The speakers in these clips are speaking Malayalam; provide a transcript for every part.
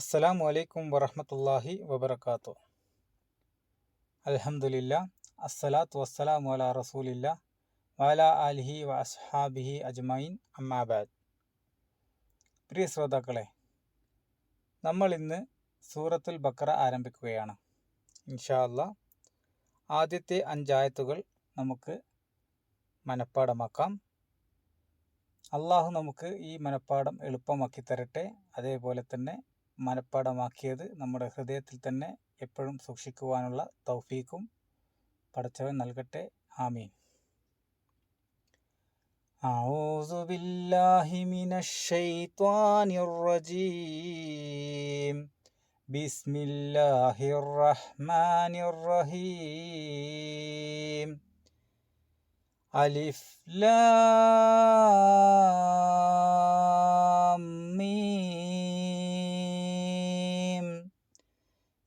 അസ്സലാമു അലൈക്കും വറഹ്മത്തുള്ളാഹി വബറകാതുഹു. അൽഹംദുലില്ലാ അസ്സലാത്തു വസ്സലാമു അലാ റസൂലില്ലാ വഅലാ ആലിഹി വ അസ്ഹാബിഹി അജ്മഈൻ അമ്മാ ബഅദ്. പ്രിയ ശ്രോതാക്കളെ, നമ്മൾ ഇന്ന് സൂറത്തുൽ ബഖറ ആരംഭിക്കുകയാണ്. ഇൻഷാ അല്ലാഹ് ആദ്യത്തെ 5 ആയത്തുകൾ നമുക്ക് മനഃപ്പാടമാക്കാം. അള്ളാഹു നമുക്ക് ഈ മനഃപ്പാടം എളുപ്പമാക്കി തരട്ടെ. അതേപോലെ തന്നെ മനഃപ്പാടമാക്കിയത് നമ്മുടെ ഹൃദയത്തിൽ തന്നെ എപ്പോഴും സൂക്ഷിക്കുവാനുള്ള തൗഫീഖും പടച്ചവൻ നൽകട്ടെ. ആമീൻ. അഊസു ബില്ലാഹി മിനശ് ശൈത്വാനിർ റജീം. ബിസ്മില്ലാഹിർ റഹ്മാനിർ റഹീം. അലിഫ് ലാം മീം.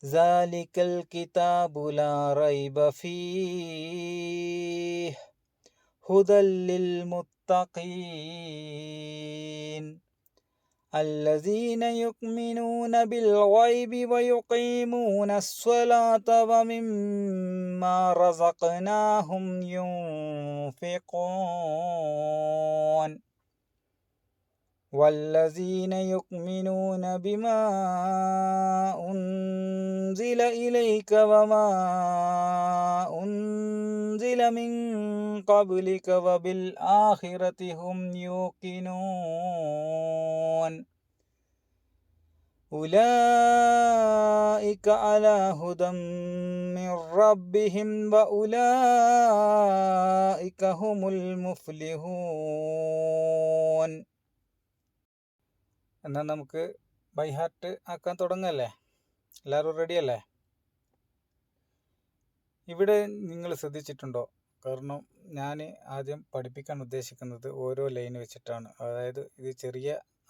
സാലികൽ കിതാബു ലാ റൈബ ഫീഹി ഹുദൽ ലിൽ മുത്തഖീൻ الذين يؤمنون بالغيب ويقيمون الصلاة ومما رزقناهم ينفقون والذين يؤمنون بما أنزل إليك وما أنزل من قبلك وبالآخرة هم يوقنون أولئك على هدى من ربهم وأولئك هم المفلحون. എന്നാൽ നമുക്ക് ബൈ ഹാർട്ട് ആക്കാൻ തുടങ്ങല്ലേ? എല്ലാവരും റെഡിയല്ലേ? ഇവിടെ നിങ്ങൾ ശ്രദ്ധിച്ചിട്ടുണ്ടോ? കാരണം ഞാൻ ആദ്യം പഠിപ്പിക്കാൻ ഉദ്ദേശിക്കുന്നത് ഓരോ ലൈൻ വെച്ചിട്ടാണ്. അതായത് ഇത് ചെറിയ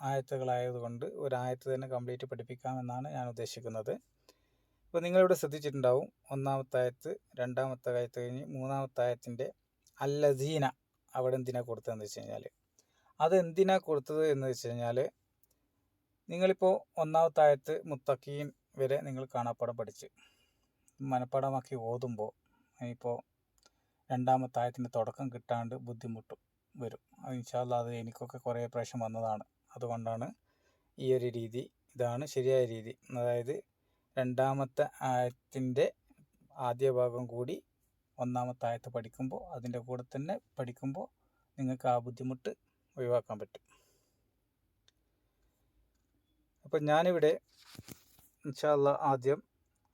ആയത്തുകളായതുകൊണ്ട് ഒരായത്ത് തന്നെ കംപ്ലീറ്റ് പഠിപ്പിക്കാമെന്നാണ് ഞാൻ ഉദ്ദേശിക്കുന്നത്. അപ്പോൾ നിങ്ങളിവിടെ ശ്രദ്ധിച്ചിട്ടുണ്ടാവും, ഒന്നാമത്തെ ആയത്ത്, രണ്ടാമത്തെ ആയത്ത് കഴിഞ്ഞ് മൂന്നാമത്തെ ആയത്തിൻ്റെ അല്ലസീന അവിടെ എന്തിനാണ് കൊടുത്തതെന്ന് വെച്ച് കഴിഞ്ഞാൽ, അതെന്തിനാണ് കൊടുത്തത് എന്ന് വെച്ച് കഴിഞ്ഞാൽ, നിങ്ങളിപ്പോൾ ഒന്നാമത്തെ ആയത്ത് മുത്തഖീൻ വരെ നിങ്ങൾ കാണാപ്പാടം പഠിച്ച് മനഃപ്പാടമാക്കി ഓതുമ്പോൾ ഇപ്പോൾ രണ്ടാമത്തെ ആയത്തിൻ്റെ തുടക്കം കിട്ടാണ്ട് ബുദ്ധിമുട്ടും വരും. ഇൻഷാ അല്ലാഹ് അത് എനിക്കൊക്കെ കുറേ പ്രാവശ്യം വന്നതാണ്. അതുകൊണ്ടാണ് ഈ ഒരു രീതി, ഇതാണ് ശരിയായ രീതി. അതായത് രണ്ടാമത്തെ ആയത്തിൻ്റെ ആദ്യ ഭാഗം കൂടി ഒന്നാമത്തെ ആയത്ത് പഠിക്കുമ്പോൾ അതിൻ്റെ കൂടെ തന്നെ പഠിക്കുമ്പോൾ നിങ്ങൾക്ക് ആ ബുദ്ധിമുട്ട് ഒഴിവാക്കാൻ പറ്റും. അപ്പം ഞാനിവിടെ ഇൻഷാ അല്ലാഹ് ആദ്യം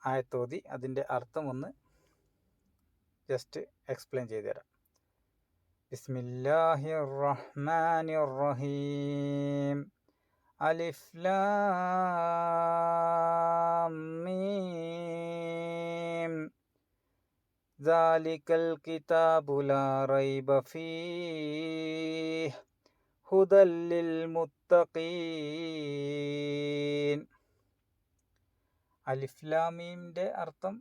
ആയത്തോതി അതിൻ്റെ അർത്ഥം ഒന്ന് ജസ്റ്റ് എക്സ്പ്ലെയിൻ ചെയ്തു തരാം. ബിസ്മില്ലാഹിർ റഹ്മാനിർ റഹീം. അലിഫ് ലാം മീം. സാലികൽ കിതാബു ലാ റൈബ ഫീഹി ഹുദൽ ലിൽ മുത്തഖീൻ. അലിഫ് ലാം മീമിൻ്റെ അർത്ഥം,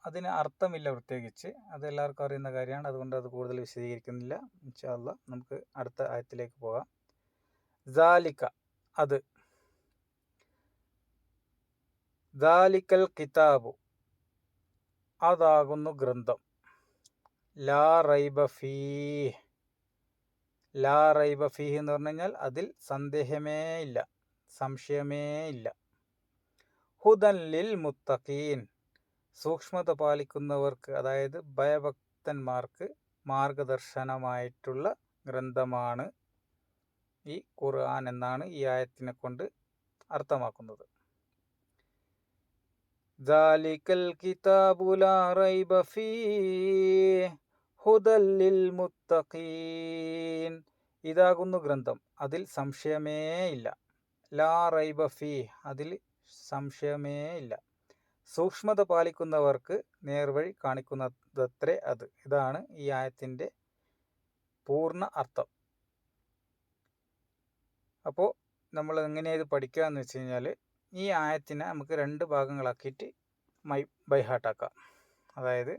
അതിന് അർത്ഥമില്ല പ്രത്യേകിച്ച്, അത് എല്ലാവർക്കും അറിയുന്ന കാര്യമാണ്. അതുകൊണ്ട് അത് കൂടുതൽ വിശദീകരിക്കുന്നില്ല. ഇൻഷാ അല്ലാഹ് നമുക്ക് അടുത്ത ആയത്തിലേക്ക് പോകാം. സാലിക അത്, സാലിക്കൽ കിതാബു അതാകുന്നു ഗ്രന്ഥം, ലാ റൈബ ഫീഹ്, ലാ റൈബ ഫീഹ് എന്ന് പറഞ്ഞു കഴിഞ്ഞാൽ അതിൽ സന്ദേഹമേ ഇല്ല, സംശയമേ ഇല്ല. ഹുദൻ ലിൽ മുത്തഖീൻ സൂക്ഷ്മത പാലിക്കുന്നവർക്ക്, അതായത് ഭയഭക്തന്മാർക്ക് മാർഗദർശനമായിട്ടുള്ള ഗ്രന്ഥമാണ് ഈ ഖുർആൻ എന്നാണ് ഈ ആയത്തിനെ കൊണ്ട് അർത്ഥമാക്കുന്നത്. ദാലികൽ കിതാബു ലാ റൈബ ഫീഹി ഹുദൽ ലിൽ മുത്തഖീൻ. ഇതാകുന്നു ഗ്രന്ഥം, അതിൽ സംശയമേ ഇല്ല. ലാ റൈബ ഫീഹി അതിൽ സംശയമേ ഇല്ല. സൂക്ഷ്മത പാലിക്കുന്നവർക്ക് നേർവഴി കാണിക്കുന്നതത്രേ അത്. ഇതാണ് ഈ ആയത്തിൻ്റെ പൂർണ്ണ അർത്ഥം. അപ്പോൾ നമ്മൾ എങ്ങനെ ഇത് പഠിക്കുക എന്ന് വെച്ച് കഴിഞ്ഞാൽ, ഈ ആയത്തിനെ നമുക്ക് 2 ഭാഗങ്ങളാക്കിയിട്ട് ബൈ ഹാർട്ടാക്കാം. അതായത്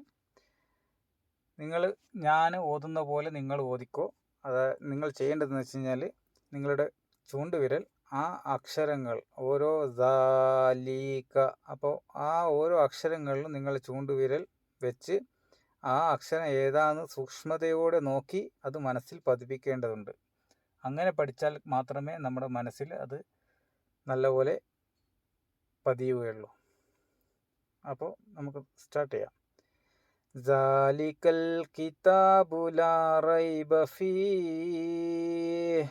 ഞാൻ ഓതുന്ന പോലെ നിങ്ങൾ ഓതിക്കോ. നിങ്ങൾ ചെയ്യേണ്ടതെന്ന് വെച്ച് കഴിഞ്ഞാൽ, നിങ്ങളുടെ ചൂണ്ടുവിരൽ ആ അക്ഷരങ്ങൾ ഓരോ ദാലീക, അപ്പോൾ ആ ഓരോ അക്ഷരങ്ങളിലും നിങ്ങൾ ചൂണ്ടുവിരൽ വെച്ച് ആ അക്ഷരം ഏതാണെന്ന് സൂക്ഷ്മതയോടെ നോക്കി അത് മനസ്സിൽ പതിപ്പിക്കേണ്ടതുണ്ട്. അങ്ങനെ പഠിച്ചാൽ മാത്രമേ നമ്മുടെ മനസ്സിൽ അത് നല്ലപോലെ പതിയുകയുള്ളൂ. അപ്പോൾ നമുക്ക് സ്റ്റാർട്ട് ചെയ്യാം. ദാലികൽ കിതാബു ലാ റൈബ ഫീഹ്.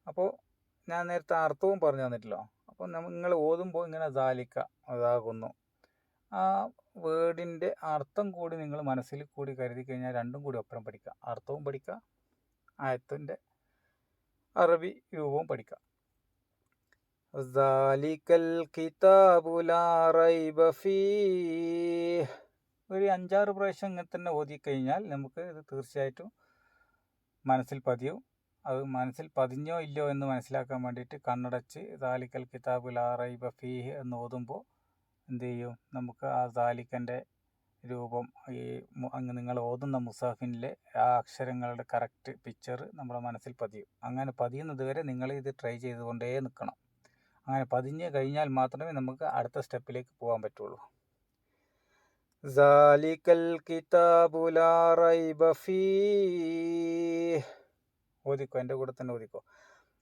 അപ്പോൾ ഞാൻ നേരത്തെ അർത്ഥവും പറഞ്ഞു തന്നിട്ടല്ലോ. അപ്പോൾ നിങ്ങൾ ഓതുമ്പോൾ ഇങ്ങനെ ദാലിക്ക അതാകുന്നു, ആ വേർഡിൻ്റെ അർത്ഥം കൂടി നിങ്ങൾ മനസ്സിൽ കൂടി കരുതി കഴിഞ്ഞാൽ രണ്ടും കൂടി ഒപ്പം പഠിക്കുക. അർത്ഥവും പഠിക്കുക, ആയത്തിൻ്റെ അറബി രൂപവും പഠിക്കുക. ദാലികൽ കിതാബു ലാ റൈബ ഫീഹ് ഒരു 5-6 പ്രാവശ്യം ഇങ്ങനെ തന്നെ ഓതിക്കഴിഞ്ഞാൽ നമുക്ക് ഇത് തീർച്ചയായിട്ടും മനസ്സിൽ പതിയും. അത് മനസ്സിൽ പതിഞ്ഞോ ഇല്ലയോ എന്ന് മനസ്സിലാക്കാൻ വേണ്ടിയിട്ട് കണ്ണടച്ച് ദാലിക്കൽ കിതാബു ലാ റൈബ ഫീഹ് എന്ന് ഓതുമ്പോൾ എന്ത് ചെയ്യും, നമുക്ക് ആ ദാലിക്കൻ്റെ രൂപം ഈ നിങ്ങൾ ഓതുന്ന മുസാഫിനിലെ ആ അക്ഷരങ്ങളുടെ കറക്റ്റ് പിക്ചർ നമ്മുടെ മനസ്സിൽ പതിയും. അങ്ങനെ പതിയുന്നത് വരെ നിങ്ങൾ ഇത് ട്രൈ ചെയ്തുകൊണ്ടേ നിൽക്കണം. അങ്ങനെ പതിഞ്ഞ് കഴിഞ്ഞാൽ മാത്രമേ നമുക്ക് അടുത്ത സ്റ്റെപ്പിലേക്ക് പോകാൻ പറ്റുള്ളൂ. ദാലിക്കൽ കിതാബു ലാ റൈബ ഫീഹ് ഓതിക്കോ, എൻ്റെ കൂടെ തന്നെ ഓതിക്കോ.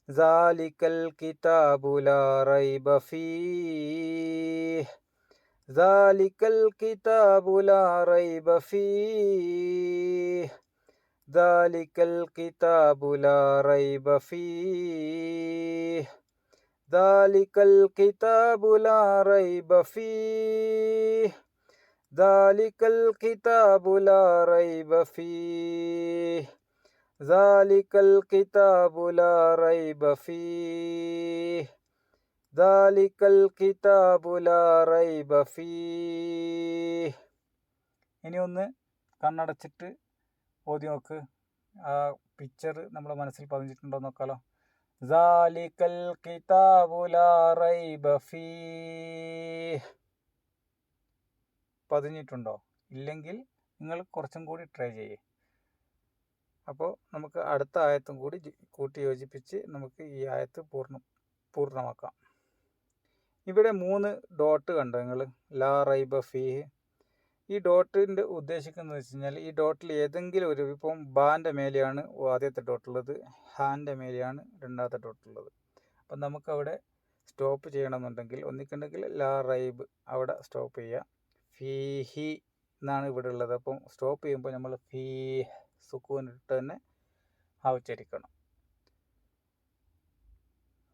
ദാലിക്കൽ കിതാബു ലാ റൈബ ഫീഹ് ദാലിക്കൽ കിതാബു ലാ റൈബ ഫീഹ് ദാലിക്കൽ കിതാബു ലാ റൈബ ഫീഹ് ദാലിക്കൽ കിതാബു ലാ റൈബ ഫീഹ് ദാലിക്കൽ കിതാബു ലാ റൈബ ഫീഹ് ദാലിക്കൽ കിതാബു ലാ റൈബ ഫീഹ് ദാലിക്കൽ കിതാബു ലാ റൈബ ഫീഹ്. ഇനി ഒന്ന് കണ്ണടച്ചിട്ട് ഓതി നോക്ക്. ആ പിക്ചർ നമ്മുടെ മനസ്സിൽ പതിഞ്ഞിട്ടുണ്ടോ നോക്കാലോ. ദാലിക്കൽ കിതാബു ലാ റൈബ ഫീഹ് പതിഞ്ഞിട്ടുണ്ടോ? ഇല്ലെങ്കിൽ നിങ്ങൾ കുറച്ചും കൂടി ട്രൈ ചെയ്യേ. അപ്പോൾ നമുക്ക് അടുത്ത ആയത്തും കൂടി കൂട്ടി യോജിപ്പിച്ച് നമുക്ക് ഈ ആയത്ത് പൂർണ്ണമാക്കാം. ഇവിടെ 3 ഡോട്ട് കണ്ടോ നിങ്ങൾ, ലാ റൈബ ഫീഹ്. ഈ ഡോട്ടിൻ്റെ ഉദ്ദേശിക്കുന്നത് വെച്ച് കഴിഞ്ഞാൽ ഈ ഡോട്ടിൽ ഏതെങ്കിലും ഒരു, ഇപ്പം ബാൻ്റെ മേലെയാണ് ആദ്യത്തെ ഡോട്ടുള്ളത്, ഹാൻ്റെ മേലെയാണ് രണ്ടാമത്തെ ഡോട്ടുള്ളത്. അപ്പം നമുക്കവിടെ സ്റ്റോപ്പ് ചെയ്യണമെന്നുണ്ടെങ്കിൽ ഒന്നിക്കുണ്ടെങ്കിൽ ലാ റൈബ് അവിടെ സ്റ്റോപ്പ് ചെയ്യുക. ഫീഹി എന്നാണ് ഇവിടെ ഉള്ളത്. അപ്പം സ്റ്റോപ്പ് ചെയ്യുമ്പോൾ നമ്മൾ ഫീഹ് സുക്കൂൻ ഇട്ട് തന്നെ ഉച്ചരിക്കണം.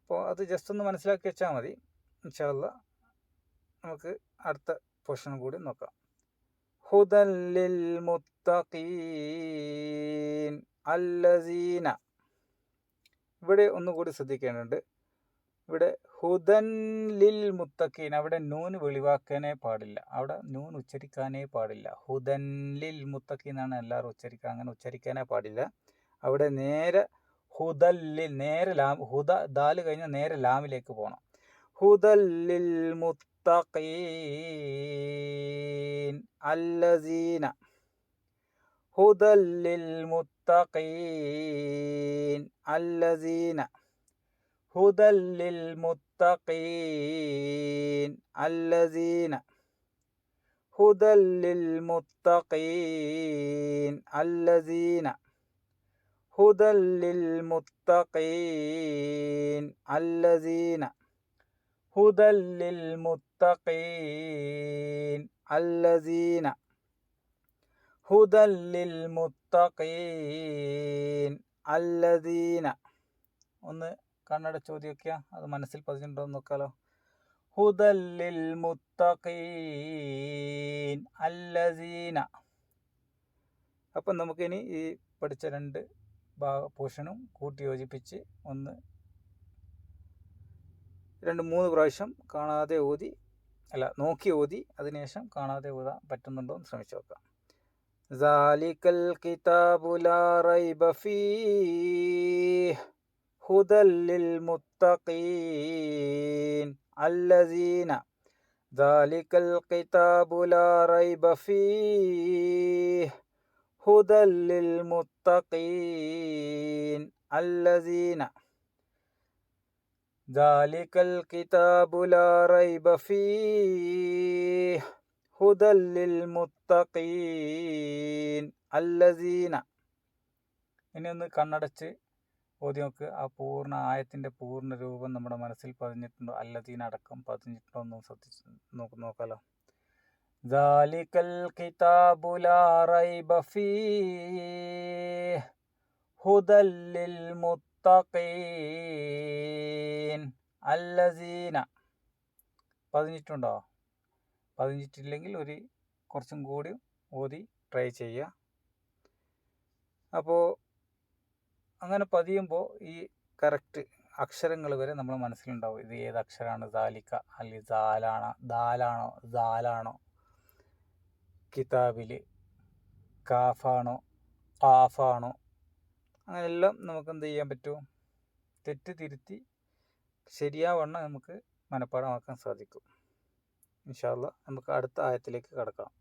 അപ്പോൾ അത് ജസ്റ്റ് ഒന്ന് മനസ്സിലാക്കി വെച്ചാൽ മതി. ഇൻഷാ അല്ലാഹ് നമുക്ക് അടുത്ത പോർഷൻ കൂടി നോക്കാം. ഹുദൻ ലിൽ മുത്തഖീൻ അല്ലസീന. ഇവിടെ ഒന്നുകൂടി ശ്രദ്ധിക്കേണ്ടതുണ്ട്. ഇവിടെ ഹുദൻ ലിൽ മുത്തഖീൻ, അവിടെ നൂൻ വെളിവാക്കാനേ പാടില്ല, അവിടെ നൂൻ ഉച്ചരിക്കാനേ പാടില്ല. ഹുദൻ ലിൽ മുത്തഖീൻ എന്നാണ് എല്ലാവരും ഉച്ചരിക്കുക, അങ്ങനെ ഉച്ചരിക്കാനേ പാടില്ല. അവിടെ നേരെ ഹുദല്ലിൽ, നേരെ ലാം, ഹുദ ദാല് കഴിഞ്ഞാൽ നേരെ ലാമിലേക്ക് പോകണം. ഹുദല്ലിൽ മുത്തഖീൻ അല്ലസീന ഹുദല്ലിൽ മുത്തഖീൻ അല്ലസീന ഹുദല്ലിൽ മുത്തഖീൻ അല്ലസീന ഹുദല്ലിൽ മുത്തഖീൻ അല്ലസീന ഹുദല്ലിൽ മുത്തഖീൻ അല്ലസീന ഹുദല്ലിൽ മുത്തഖീൻ അല്ലസീന ഹുദല്ലിൽ മുത്തഖീൻ അല്ലസീന. ഒന്ന് കണ്ണടച്ച് ഓതി വയ്ക്കുക, അത് മനസ്സിൽ പതിഞ്ഞിട്ടുണ്ടോ എന്ന് നോക്കാലോ. ഹുദല്ലിൽ മുത്തഖീൻ അല്ലസീന. അപ്പം നമുക്കിനി ഈ പഠിച്ച 2 പോർഷനും കൂട്ടി യോജിപ്പിച്ച് 2-3 പ്രാവശ്യം കാണാതെ ഓതി, നോക്കി ഓതി അതിനുശേഷം കാണാതെ ഓതാൻ പറ്റുന്നുണ്ടോ എന്ന് ശ്രമിച്ചു നോക്കാം. ദാലിക്കൽ കിതാബു ലാ റൈബ ഫീഹ് ഹുദല്ലിൽ മുത്തഖീൻ അല്ലസീന ദാലിക്കൽ കിതാബു ലാ റൈബ ഫീഹ് ഹുദല്ലിൽ മുത്തഖീൻ അല്ലസീന ദാലികൽ കിതാബു ലാ റൈബ ഫീഹി ഹുദൽ ലിൽ മുത്തഖീൻ അല്ലസീന. ഇനി ഒന്ന് കണ്ണടച്ച് ഓതി നോക്ക്. ആ പൂർണ്ണ ആയത്തിൻ്റെ പൂർണ്ണ രൂപം നമ്മുടെ മനസ്സിൽ പതിഞ്ഞിട്ടുണ്ടോ? അല്ലദീന അടക്കം പതിഞ്ഞിട്ടുണ്ടോ എന്ന് ശ്രദ്ധിച്ച് നോക്കാലോ. ദാലികൽ കിതാബു ലാ റൈബ ഫീഹി ഹുദൽ ലിൽ മുത്തഖീൻ അല്ലസീന. പതിഞ്ഞിട്ടുണ്ടോ? പതിഞ്ഞിട്ടില്ലെങ്കിൽ കുറച്ചും കൂടി ഓതി ട്രൈ ചെയ്യുക. അപ്പോൾ അങ്ങനെ പതിയുമ്പോൾ ഈ കറക്റ്റ് അക്ഷരങ്ങൾ വരെ നമ്മൾ മനസ്സിലുണ്ടാവും. ഇത് ഏത് അക്ഷരമാണ്? ദാലിക്ക അല്ലെങ്കിൽ ദാലാണോ ദാലാണോ, കിതാബിൽ കാഫാണോ ഖാഫാണോ, അങ്ങനെയെല്ലാം നമുക്ക് എന്ത് ചെയ്യാൻ പറ്റും? തെറ്റ് തിരുത്തി ശരിയാവണ്ണം നമുക്ക് മനഃപ്പാഠമാക്കാൻ സാധിക്കും. ഇൻഷാ അല്ലാഹ് നമുക്ക് അടുത്ത ആയത്തിലേക്ക് കടക്കാം.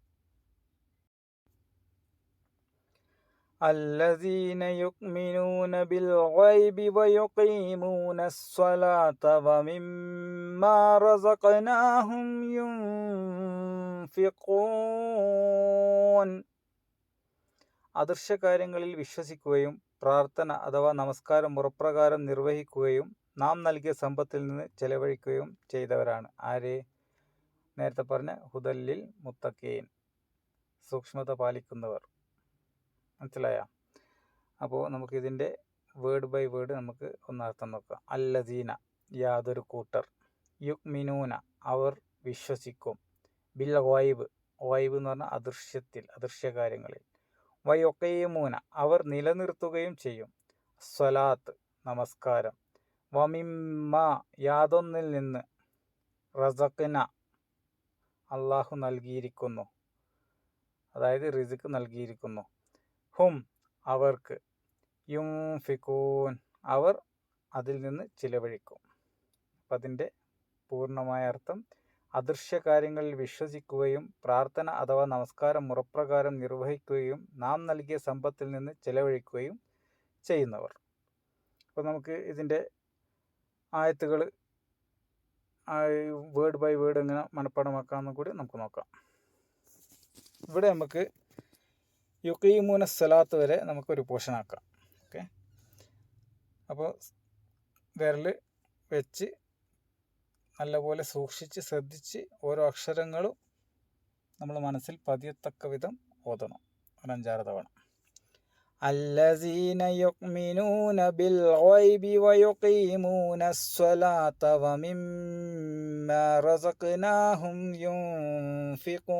الذين يؤمنون بالغيب ويقيمون الصلاة ومما رزقناهم ينفقون. അദൃശ്യകാര്യങ്ങളിൽ വിശ്വസിക്കുകയും പ്രാർത്ഥന അഥവാ നമസ്കാരം മുറപ്രകാരം നിർവഹിക്കുകയും നാം നൽകിയ സമ്പത്തിൽ നിന്ന് ചെലവഴിക്കുകയും ചെയ്തവരാണ്. ആര്? നേരത്തെ പറഞ്ഞ ഹുദല്ലിൽ മുത്തഖീൻ, സൂക്ഷ്മത പാലിക്കുന്നവർ. മനസ്സിലായ? അപ്പോൾ നമുക്കിതിൻ്റെ വേർഡ് ബൈ വേർഡ് നമുക്ക് ഒന്ന് അർത്ഥം നോക്കാം. അല്ലദീന യാതൊരു കൂട്ടർ, യുക്മിനൂന അവർ വിശ്വസിക്കും, ബിൽ ഗൈബ് ഗൈബ് എന്ന് പറഞ്ഞാൽ അദൃശ്യത്തിൽ അദൃശ്യകാര്യങ്ങളിൽ, വയുഖീമൂന അവർ നിലനിർത്തുകയും ചെയ്യും, സ്വലാത്ത് നമസ്കാരം, വമിമ്മ യാതൊന്നിൽ നിന്ന്, റസഖ്ന അള്ളാഹു നൽകിയിരിക്കുന്നു, അതായത് റിസ്ക് നൽകിയിരിക്കുന്നു, ഹും അവർക്ക്, യുൻഫിഖൂൻ അവർ അതിൽ നിന്ന് ചിലവഴിക്കും. അപ്പം അതിൻ്റെ പൂർണ്ണമായ അർത്ഥം അദൃശ്യകാര്യങ്ങളിൽ വിശ്വസിക്കുകയും പ്രാർത്ഥന അഥവാ നമസ്കാരം മുറപ്രകാരം നിർവഹിക്കുകയും നാം നൽകിയ സമ്പത്തിൽ നിന്ന് ചിലവഴിക്കുകയും ചെയ്യുന്നവർ. അപ്പോൾ നമുക്ക് ഇതിൻ്റെ ആയത്തുകൾ വേർഡ് ബൈ വേർഡ് എങ്ങനെ മനഃപ്പാഠമാക്കാമെന്ന് കൂടി നമുക്ക് നോക്കാം. ഇവിടെ നമുക്ക് യുഖീമൂന സ്വലാത്ത് വരെ നമുക്കൊരു പോർഷൻ ആക്കാം. ഓക്കെ, അപ്പോൾ വിരൽ വെച്ച് നല്ലപോലെ സൂക്ഷിച്ച് ശ്രദ്ധിച്ച് ഓരോ അക്ഷരങ്ങളും നമ്മൾ മനസ്സിൽ പതിയത്തക്ക വിധം ഓതണം ഒരു 5-6 തവണ. അല്ലസീന യുഅ്മിനൂന ബിൽ ഗൈബി വയുഖീമൂന സ്വലാത്ത വമിമ്മാ റസഖ്നാഹും യുൻഫിഖൂൻ.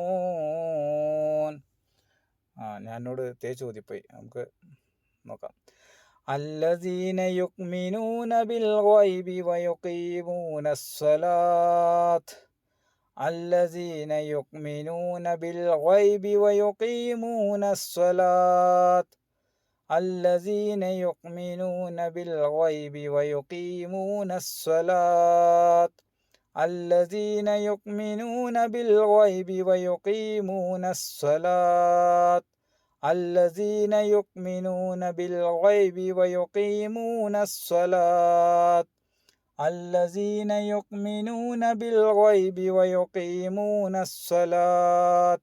ഞാനോട് തേച്ച് ഓതിപ്പോയി, നമുക്ക് നോക്കാം. الذين يؤمنون بالغيب ويقيمون الصلاة. الذين يؤمنون بالغيب ويقيمون الصلاة. الذين يؤمنون بالغيب ويقيمون الصلاة. الذين يؤمنون بالغيب ويقيمون الصلاة. الذين يؤمنون بالغيب ويقيمون الصلاة. الذين يؤمنون بالغيب ويقيمون الصلاة.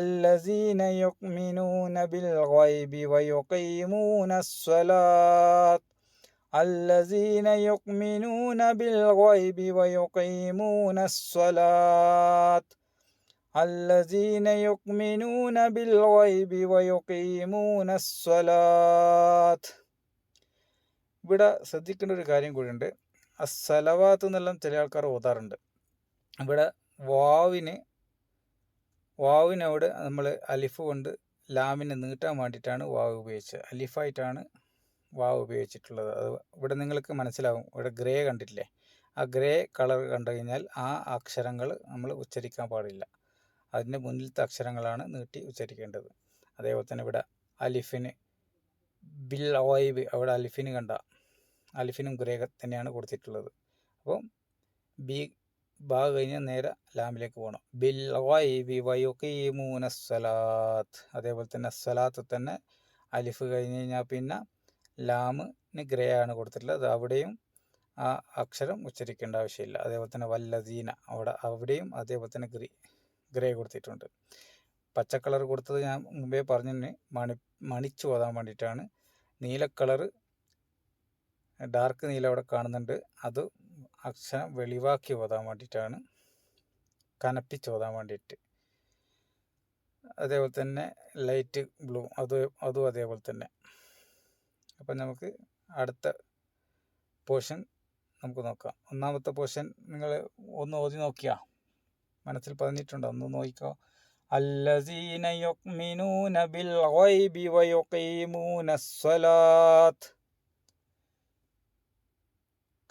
الذين يؤمنون بالغيب ويقيمون الصلاة. الذين يؤمنون بالغيب ويقيمون الصلاة. الذين يؤمنون بالغيب ويقيمون الصلاة. ഇവിടെ ശ്രദ്ധിക്കേണ്ട ഒരു കാര്യം കൂടിയുണ്ട്. അസ്സലവാത്ത് എന്നെല്ലാം ചില ആൾക്കാർ ഓതാറുണ്ട്. ഇവിടെ വാവിനോട് നമ്മൾ അലിഫ് കൊണ്ട് ലാമിനെ നീട്ടാൻ വേണ്ടിയിട്ടാണ് വാവ് ഉപയോഗിച്ചത്. അലിഫായിട്ടാണ് വാവ് ഉപയോഗിച്ചിട്ടുള്ളത്. അത് ഇവിടെ നിങ്ങൾക്ക് മനസ്സിലാവും. ഇവിടെ ഗ്രേ കണ്ടിട്ടില്ലേ? ആ ഗ്രേ കളർ കണ്ടു കഴിഞ്ഞാൽ ആ അക്ഷരങ്ങൾ നമ്മൾ ഉച്ചരിക്കാൻ പാടില്ല. അതിൻ്റെ മുന്നിലത്തെ അക്ഷരങ്ങളാണ് നീട്ടി ഉച്ചരിക്കേണ്ടത്. അതേപോലെ തന്നെ ഇവിടെ അലിഫിന് ബിൽ ഗൈബ്, അവിടെ അലിഫിന് കണ്ട അലിഫിനും ഗ്രേ തന്നെയാണ് കൊടുത്തിട്ടുള്ളത്. അപ്പോൾ ബാ കഴിഞ്ഞാൽ നേരെ ലാമിലേക്ക് പോകണം. ബിൽ ഗൈബി വയുഖീമൂന സ്വലാത്ത്. അതേപോലെ തന്നെ സ്വലാത്ത് തന്നെ അലിഫ് കഴിഞ്ഞ് കഴിഞ്ഞാൽ പിന്നെ ലാമിന് ഗ്രേ ആണ് കൊടുത്തിട്ടുള്ളത്. അവിടെയും ആ അക്ഷരം ഉച്ചരിക്കേണ്ട ആവശ്യമില്ല. അതേപോലെ തന്നെ വല്ലദീന അവിടെയും അതേപോലെ തന്നെ ഗ്രേ കൊടുത്തിട്ടുണ്ട്. പച്ച കളർ കൊടുത്തത് ഞാൻ മുമ്പേ പറഞ്ഞു മണിച്ചു ഓതാൻ വേണ്ടിയിട്ടാണ്. നീല കളറ് ഡാർക്ക് നീല അവിടെ കാണുന്നുണ്ട്, അത് അക്ഷരം വെളിവാക്കി ഓതാൻ വേണ്ടിയിട്ടാണ്, കനപ്പിച്ച് ഓതാൻ വേണ്ടിയിട്ട്. അതേപോലെ തന്നെ ലൈറ്റ് ബ്ലൂ അതും അതേപോലെ തന്നെ. അപ്പം നമുക്ക് അടുത്ത പോർഷൻ നമുക്ക് നോക്കാം. ഒന്നാമത്തെ പോർഷൻ നിങ്ങൾ ഒന്ന് ഓതി നോക്കിയാ മനസ്സിൽ പതിഞ്ഞിട്ടുണ്ടോ? ഒന്ന് നോക്കിക്കോ. അല്ലസീന യുഅ്മിനൂന ബിൽ ഗൈബി വയുഖീമൂന സ്വലാത്ത്.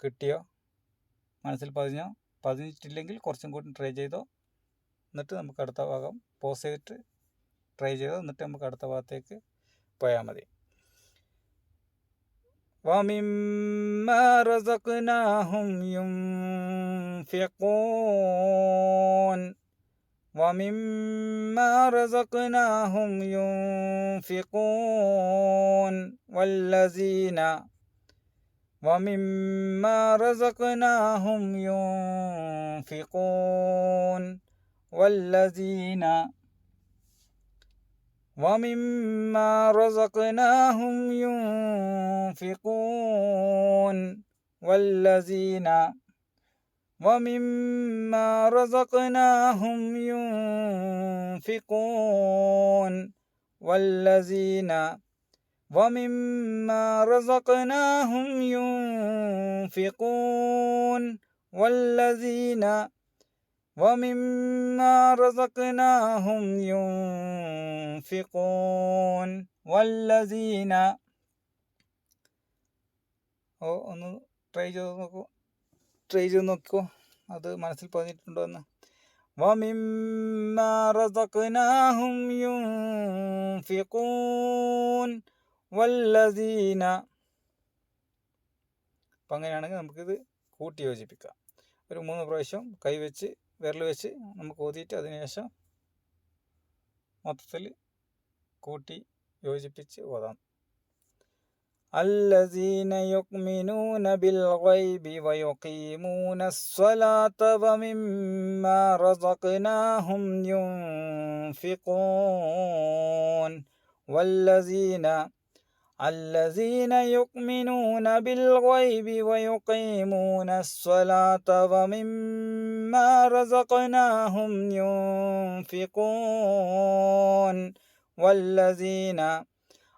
കിട്ടിയോ? മനസ്സിൽ പതിഞ്ഞിട്ടില്ലെങ്കിൽ കുറച്ചും കൂടി ട്രൈ ചെയ്തോ. എന്നിട്ട് നമുക്ക് അടുത്ത ഭാഗം പോസ് ചെയ്തിട്ട് ട്രൈ ചെയ്തോ. എന്നിട്ട് നമുക്ക് അടുത്ത ഭാഗത്തേക്ക് പോയാൽ മതി. وَمِمَّا رَزَقْنَاهُمْ يُنْفِقُونَ وَمِمَّا رَزَقْنَاهُمْ يُنْفِقُونَ وَالَّذِينَ وَمِمَّا رَزَقْنَاهُمْ يُنْفِقُونَ وَالَّذِينَ وَمِمَّا رَزَقْنَاهُمْ يُنْفِقُونَ وَالَّذِينَ وَمِمَّا رَزَقْنَاهُمْ يُنْفِقُونَ وَالَّذِينَ وَمِمَّا رَزَقْنَاهُمْ يُنْفِقُونَ وَالَّذِينَ وَمِمَّا رَزَقْنَاهُمْ يُنْفِقُونَ وَالَّذِينَ ഒന്ന് ട്രൈ ചെയ്ത് നോക്കൂ അത് മനസ്സിൽ പതിഞ്ഞിട്ടുണ്ടോ എന്ന്. وَمِمَّا رَزَقْنَاهُمْ يُنْفِقُونَ وَالَّذِينَ. അപ്പം അങ്ങനെയാണെങ്കിൽ നമുക്കിത് കൂട്ടി യോജിപ്പിക്കാം. ഒരു 3 പ്രാവശ്യം കൈവച്ച് വിരൽ വെച്ച് നമുക്ക് ഓതിയിട്ട് അതിനുശേഷം മൊത്തത്തിൽ കൂട്ടി യോജിപ്പിച്ച് ഓതാം. الذين يؤمنون بالغيب ويقيمون الصلاة ومما رزقناهم ينفقون الذين يؤمنون بالغيب ويقيمون الصلاة ومما رزقناهم ينفقون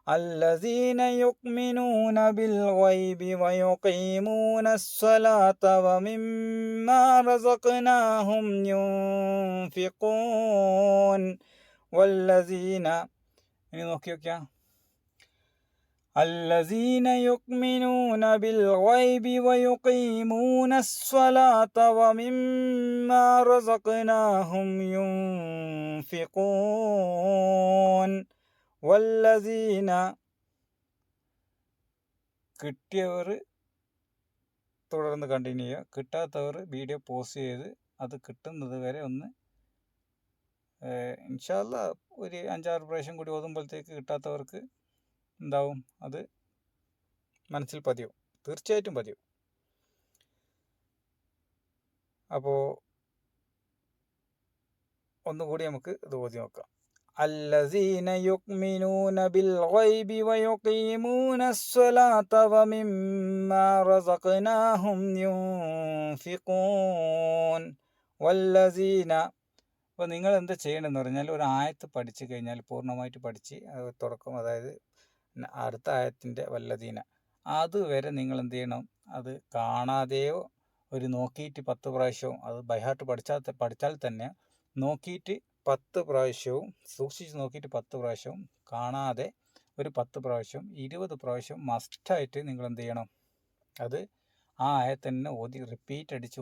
الذين يؤمنون بالغيب ويقيمون الصلاة ومما رزقناهم ينفقون الذين يؤمنون بالغيب ويقيمون الصلاة ومما رزقناهم ينفقون والذين. കിട്ടിയവർ തുടർന്ന് കണ്ടിന്യൂ ചെയ്യുക. കിട്ടാത്തവർ വീഡിയോ പോസ് ചെയ്ത് അത് കിട്ടുന്നത് വരെ ഒന്ന് ഇൻഷാ അല്ലാഹ് ഒരു 5-6 പ്രാവശ്യം കൂടി ഓതുമ്പോഴത്തേക്ക് കിട്ടാത്തവർക്ക് എന്താവും, അത് മനസ്സിൽ പതിയും, തീർച്ചയായിട്ടും പതിയും. അപ്പോൾ ഒന്നുകൂടി നമുക്ക് ഇത് ഓതി നോക്കാം. الذين يؤمنون بالغيب ويقيمون الصلاة ومما رزقناهم ينفقون والذين. അപ്പോൾ നിങ്ങൾ എന്താ ചെയ്യണമെന്ന് പറഞ്ഞാൽ, ഒരു ആയത്ത് പഠിച്ചു കഴിഞ്ഞാൽ പൂർണ്ണമായിട്ട് പഠിച്ച് തുടക്കം, അതായത് അടുത്ത ആയത്തിൻ്റെ വല്ലദീന അതുവരെ നിങ്ങൾ എന്ത് ചെയ്യണം, അത് കാണാതെയോ ഒരു നോക്കിയിട്ട് 10 പ്രാവശ്യവും, അത് ബൈഹാർട്ട് പഠിച്ചാൽ തന്നെ നോക്കിയിട്ട് 10 പ്രാവശ്യവും, സൂക്ഷിച്ച് നോക്കിയിട്ട് 10 പ്രാവശ്യവും, കാണാതെ ഒരു 10 പ്രാവശ്യം 20 പ്രാവശ്യം മസ്റ്റായിട്ട് നിങ്ങൾ എന്ത് ചെയ്യണം, അത് ആ ആയത്തന്നെ റിപ്പീറ്റ് അടിച്ച്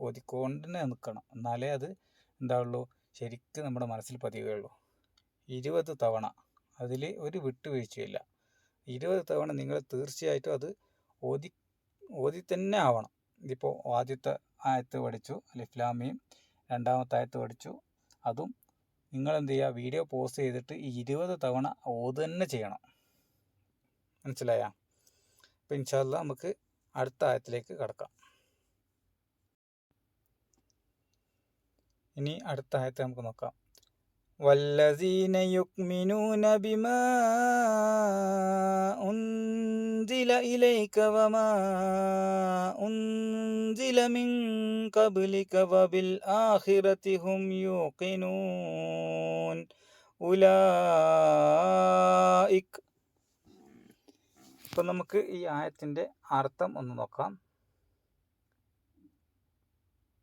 ഓതിക്കൊണ്ട് തന്നെ നിൽക്കണം. എന്നാലേ അത് എന്താവുള്ളൂ, ശരിക്കും നമ്മുടെ മനസ്സിൽ പതിയുകയുള്ളൂ. 20 തവണ, അതിൽ ഒരു വിട്ടുവീഴ്ചയില്ല. 20 തവണ നിങ്ങൾ തീർച്ചയായിട്ടും അത് ഓതി തന്നെ ആവണം. ഇതിപ്പോൾ ആദ്യത്തെ ആയത്ത് പഠിച്ചു അലിഫ് ലാം മീം, രണ്ടാമത്തെ ആയത്ത് പഠിച്ചു, അതും നിങ്ങൾ എന്ത് ചെയ്യുക, വീഡിയോ പോസ്റ്റ് ചെയ്തിട്ട് 20 തവണ ഓത് തന്നെ ചെയ്യണം. മനസ്സിലായ? അപ്പോൾ ഇൻഷാ അല്ലാഹ് നമുക്ക് അടുത്ത ആയത്തിലേക്ക് കടക്കാം. ഇനി അടുത്ത ആയത്ത് നമുക്ക് നോക്കാം. വല്ലസീന യുക്മിനൂന ബിമാ ഉൻസില ഇലൈക വമാ ഉൻസില മിൻ ഖബ്ലിക വബിൽ ആഖിറതി ഹും യൂഖിനൂൻ ഉലൈക. ഇപ്പം നമുക്ക് ഈ ആയത്തിൻ്റെ അർത്ഥം ഒന്ന് നോക്കാം.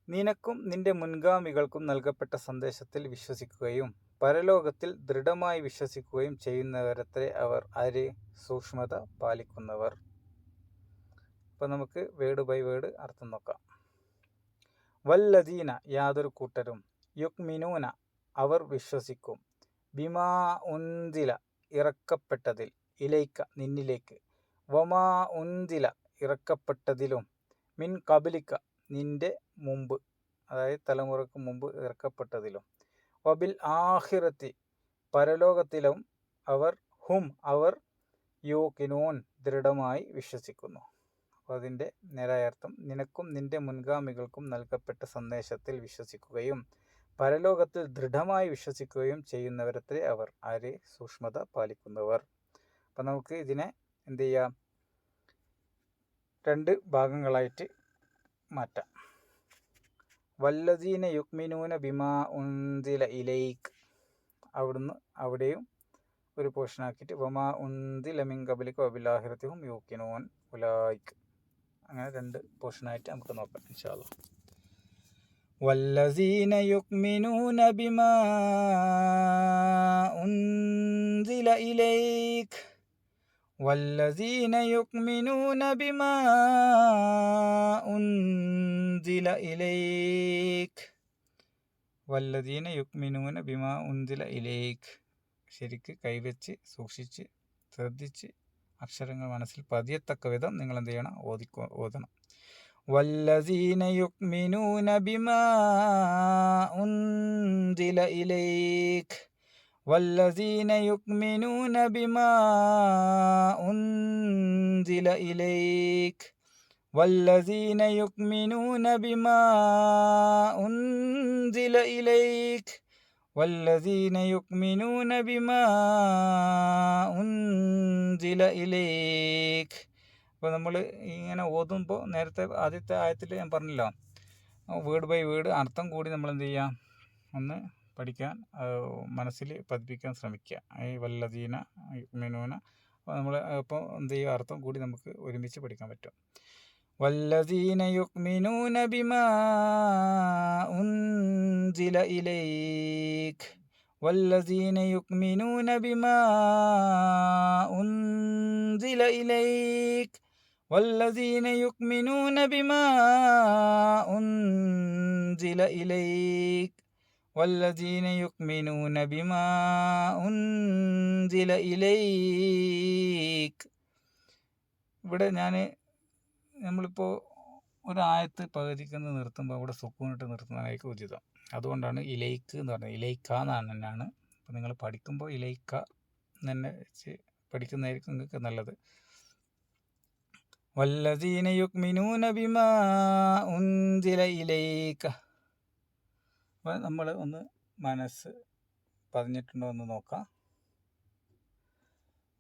നിനക്കും നിന്റെ മുൻഗാമികൾക്കും നൽകപ്പെട്ട സന്ദേശത്തിൽ വിശ്വസിക്കുകയും പരലോകത്തിൽ ദൃഢമായി വിശ്വസിക്കുകയും ചെയ്യുന്നവരത്രേ അവർ. ആര്? സൂക്ഷ്മത പാലിക്കുന്നവർ. അപ്പം നമുക്ക് വേർഡ് ബൈ വേർഡ് അർത്ഥം നോക്കാം. വല്ലദീന യാതൊരു കൂട്ടരും, യുക്മിനൂന അവർ വിശ്വസിക്കും, ബിമാ ഉൻസില ഇറക്കപ്പെട്ടതിൽ, ഇലൈക്ക നിന്നിലേക്ക്, വമാ ഉൻസില ഇറക്കപ്പെട്ടതിലും, മിൻ കബലിക്ക നിന്റെ മുമ്പ്, അതായത് തലമുറക്ക് മുമ്പ് ഇറക്കപ്പെട്ടതിലും, വബിൽ ആഖിറത്തി പരലോകത്തിലും അവർ, ഹും അവർ, യൂഖിനൂൻ ദൃഢമായി വിശ്വസിക്കുന്നു. അപ്പോൾ അതിൻ്റെ നേരായ അർത്ഥം, നിനക്കും നിന്റെ മുൻഗാമികൾക്കും നൽകപ്പെട്ട സന്ദേശത്തിൽ വിശ്വസിക്കുകയും പരലോകത്തിൽ ദൃഢമായി വിശ്വസിക്കുകയും ചെയ്യുന്നവരത്രേ അവർ. ആര്? സൂക്ഷ്മത പാലിക്കുന്നവർ. അപ്പം നമുക്ക് ഇതിനെ എന്ത് ചെയ്യാം, രണ്ട് ഭാഗങ്ങളായിട്ട് മാറ്റാം. വല്ലദീന യുക്മിനൂന ബിമാ ഉൻസില ഇലൈക്, അവിടുന്ന് അവിടെയും ഒരു പോർഷനാക്കിയിട്ട് വമാ ഉൻസില മിൻ ഖബ്ലിക വബിൽ ആഖിറതി ഹും യൂഖിനൂൻ ഉലൈക്, അങ്ങനെ രണ്ട് പോർഷനായിട്ട് നമുക്ക് നോക്കാം ഇൻഷാ അല്ലാഹ്. വല്ലദീന യുക്മിനൂന ബിമാ ഉൻസില ഇലൈക് വല്ലദീന യുക്മിനൂന ബിമാ ഉൻസില ഇലൈക് വല്ലദീന യുക്മിനൂന ബിമാ ഉൻസില ഇലൈക്. ശരിക്ക് കൈവച്ച് സൂക്ഷിച്ച് ശ്രദ്ധിച്ച് അക്ഷരങ്ങൾ മനസ്സിൽ പതിയത്തക്ക വിധം നിങ്ങൾ എന്ത് ചെയ്യണം, ഓതണം. വല്ലദീന യുക്മിനൂന ബിമാ ഉൻസില ഇലൈക് വല്ലദീന യുക്മിനൂന ബിമാ ഉൻസില ഇലൈക് വല്ലദീന യുക്മിനൂന ബിമാ ഉൻസില ഇലൈക് വല്ലദീന യുക്മിനൂന ബിമാ ഉൻസില ഇലൈക്. അപ്പോൾ നമ്മൾ ഇങ്ങനെ ഓതുമ്പോൾ നേരത്തെ ആദ്യത്തെ ആയത്തിൽ ഞാൻ പറഞ്ഞല്ലോ, വേർഡ് ബൈ വേർഡ് അർത്ഥം കൂടി നമ്മൾ എന്ത് ചെയ്യാം, ഒന്ന് പഠിക്കാൻ മനസ്സിൽ പതിപ്പിക്കാൻ ശ്രമിക്കുക. ഈ വല്ലദീന യുക്മിനൂന, അപ്പോൾ നമ്മൾ അപ്പോൾ എന്ത് ചെയ്യുക, അർത്ഥം കൂടി നമുക്ക് ഒരുമിച്ച് പഠിക്കാൻ പറ്റും. വല്ലദീന യുക്മിനൂന ബിമാ ഉൻസില ഇലൈക് വല്ലദീന യുക്മിനൂന ബിമാ ഉൻസില ഇലൈക് വല്ലദീന യുക്മിനൂന ബിമാ ഉൻസില ഇലൈക് വല്ലദീന യുക്മിനൂന ബിമാ ഉൻസില ഇലൈക്. ഇവിടെ നമ്മളിപ്പോൾ ഒരു ആയത്ത് പകുതിക്കുന്ന നിർത്തുമ്പോൾ അവിടെ സുക്കൂണിട്ട് നിർത്തുന്നതായിരിക്കും ഉചിതം. അതുകൊണ്ടാണ് ഇലൈക്ക് എന്ന് പറഞ്ഞത്. ഇലൈക്ക എന്നാണ്. അപ്പോൾ നിങ്ങൾ പഠിക്കുമ്പോൾ ഇലൈക്ക തന്നെ വെച്ച് പഠിക്കുന്നതായിരിക്കും നിങ്ങൾക്ക് നല്ലത്. വല്ലദീന യുക്മിനൂന ബിമാ ഉൻസില ഇലൈക. അപ്പോൾ നമ്മൾ ഒന്ന് മനസ്സ് പതിഞ്ഞിട്ടുണ്ടോ എന്ന് നോക്കാം.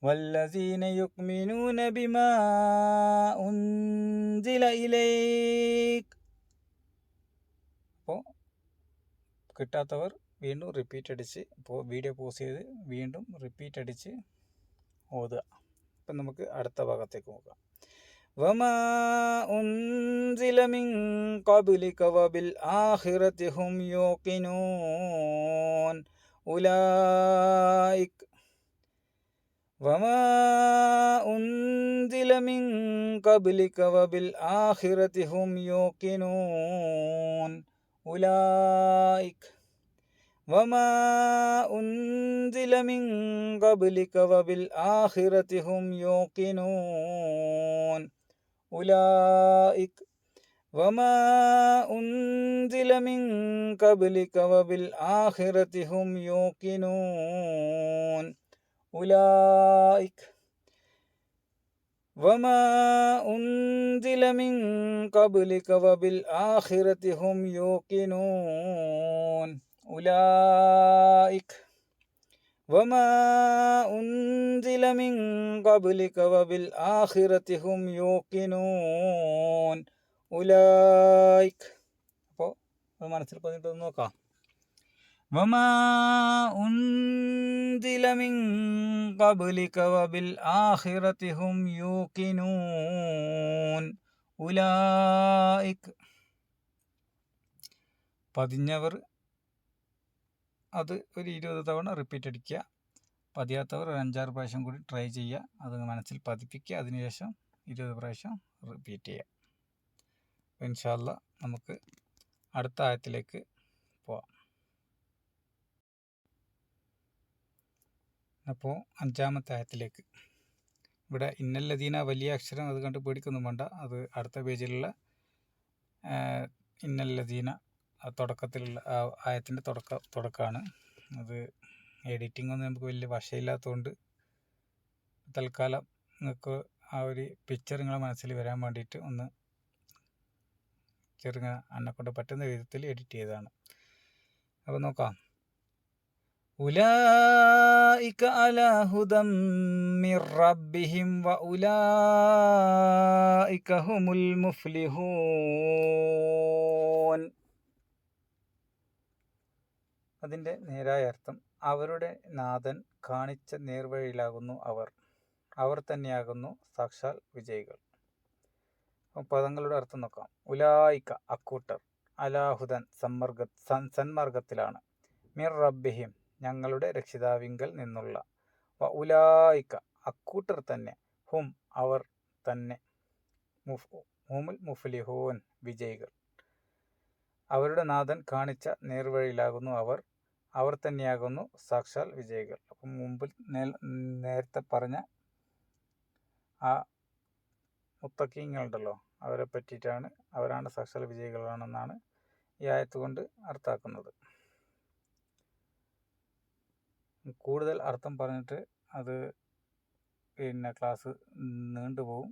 വല്ലദീന യുക്മിനൂന ബിമാ ഉൻസില ഇലൈക്. അപ്പോൾ കിട്ടാത്തവർ വീണ്ടും റിപ്പീറ്റ് അടിച്ച്, ഇപ്പോൾ വീഡിയോ പോസ് ചെയ്ത് വീണ്ടും റിപ്പീറ്റ് അടിച്ച് ഓതുക. അപ്പം നമുക്ക് അടുത്ത ഭാഗത്തേക്ക് നോക്കാം. വമാ ഉൻസില മിൻ ഖബ്ലിക വബിൽ ആഖിറതി ഹും യൂഖിനൂൻ ഉലൈക വമാ ഉൻസില മിൻ ഖബ്ലിക വബിൽ ആഖിറതി ഹും യൂഖിനൂൻ ഉലൈക വമാ ഉൻസില മിൻ ഖബ്ലിക വബിൽ ആഖിറതി ഹും യൂഖിനൂൻ ഉലൈക വമാ ഉൻസില മിൻ ഖബ്ലിക വബിൽ ആഖിറതി ഹും യൂഖിനൂൻ ഉലൈക وما أنزل من قبلك وبالآخرة هم يوقنون أولئك وما أنزل من قبلك وبالآخرة هم يوقنون أولئك. അപ്പോൾ അത് മനസ്സിൽ പറഞ്ഞിട്ട് നോക്കാം. وما أنزل من قبلك وبالآخرة هم يوقنون أولئك. പതിഞ്ഞവർ അത് ഒരു 20 തവണ റിപ്പീറ്റ് അടിക്കുക. പതിയാത്തവർ ഒരു 5-6 പ്രാവശ്യം കൂടി ട്രൈ ചെയ്യുക. അത് മനസ്സിൽ പതിപ്പിക്കുക. അതിനുശേഷം 20 പ്രാവശ്യം റിപ്പീറ്റ് ചെയ്യുക. ഇൻഷാ അല്ലാഹ് നമുക്ക് അടുത്ത ആയത്തിലേക്ക് പോവാം. അപ്പോൾ 5-ാമത്തെ ആയത്തിലേക്ക്. ഇവിടെ ഇന്നല്ലദീന വലിയ അക്ഷരം, അത് കണ്ട് പേടിക്കൊന്നും വേണ്ട. അത് അടുത്ത പേജിലുള്ള ഇന്നല്ലദീന തുടക്കത്തിലുള്ള ആയത്തിൻ്റെ തുടക്കമാണ്. അത് എഡിറ്റിംഗ് ഒന്നും നമുക്ക് വലിയ വശമില്ലാത്തതുകൊണ്ട് തൽക്കാലം നിങ്ങൾക്ക് ആ ഒരു പിക്ചർ നിങ്ങളെ മനസ്സിൽ വരാൻ വേണ്ടിയിട്ട് ഒന്ന് ചെറുങ്ങനെ എന്നെക്കൊണ്ട് പറ്റുന്ന വിധത്തിൽ എഡിറ്റ് ചെയ്തതാണ്. അപ്പോൾ നോക്കാം. ഉലൈക അലാ ഹുദം മിർ റബ്ബിഹിം വഉലൈക ഹുമുൽ മുഫ്ലിഹൂൻ. അതിൻ്റെ നേരായ അർത്ഥം, അവരുടെ നാഥൻ കാണിച്ച നേർവഴിയിലാകുന്നു അവർ തന്നെയാകുന്നു സാക്ഷാൽ വിജയികൾ. പദങ്ങളുടെ അർത്ഥം നോക്കാം. ഉലായിക്ക അക്കൂട്ടർ, അലാഹുദൻ സന്മാർഗത്തിലാണ്, മിർ റബ്ബിഹിം ഞങ്ങളുടെ രക്ഷിതാവിങ്കൽ നിന്നുള്ള, വ ഉലായിക്ക അക്കൂട്ടർ തന്നെ, ഹും അവർ തന്നെ, ഹുമുൽ മുഫ്ലിഹൂൻ വിജയികൾ. അവരുടെ നാഥൻ കാണിച്ച നേർവഴിയിലാകുന്നു അവർ തന്നെയാകുന്നു സാക്ഷാൽ വിജയികൾ. അപ്പം മുമ്പിൽ നേരത്തെ പറഞ്ഞ ആ മുത്തക്കീങ്ങളുണ്ടല്ലോ, അവരെ പറ്റിയിട്ടാണ്, അവരാണ് സാക്ഷാൽ വിജയികളാണെന്നാണ് ഈ ആയത്ത് കൊണ്ട് അർത്ഥാക്കുന്നത്. കൂടുതൽ അർത്ഥം പറഞ്ഞിട്ട് അത് ക്ലാസ് നീണ്ടുപോകും.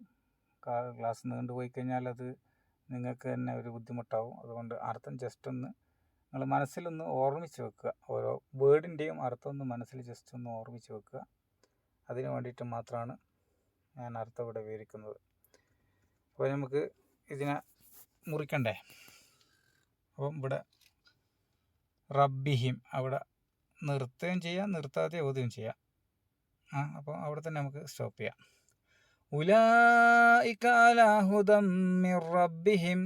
ക്ലാസ് നീണ്ടുപോയി കഴിഞ്ഞാൽ അത് നിങ്ങൾക്ക് തന്നെ ഒരു ബുദ്ധിമുട്ടാവും. അതുകൊണ്ട് അർത്ഥം ജസ്റ്റ് ഒന്ന് നിങ്ങൾ മനസ്സിലൊന്ന് ഓർമ്മിച്ച് വെക്കുക. ഓരോ വേർഡിൻ്റെയും അർത്ഥം ഒന്ന് മനസ്സിൽ ജസ്റ്റ് ഒന്ന് ഓർമ്മിച്ച് വെക്കുക. അതിന് വേണ്ടിയിട്ട് മാത്രമാണ് ഞാൻ അർത്ഥം ഇവിടെ വിവരിക്കുന്നത്. അപ്പോൾ നമുക്ക് ഇതിനെ മുറിക്കണ്ടേ. അപ്പം ഇവിടെ റബ്ബിഹിം അവിടെ നിർത്തുകയും ചെയ്യാം, നിർത്താതെ ഓതുകയും ചെയ്യാം. അപ്പോൾ അവിടെ തന്നെ നമുക്ക് സ്റ്റോപ്പ് ചെയ്യാം. ഉലൈക അലാ ഹുദം മിർ റബ്ബിഹിം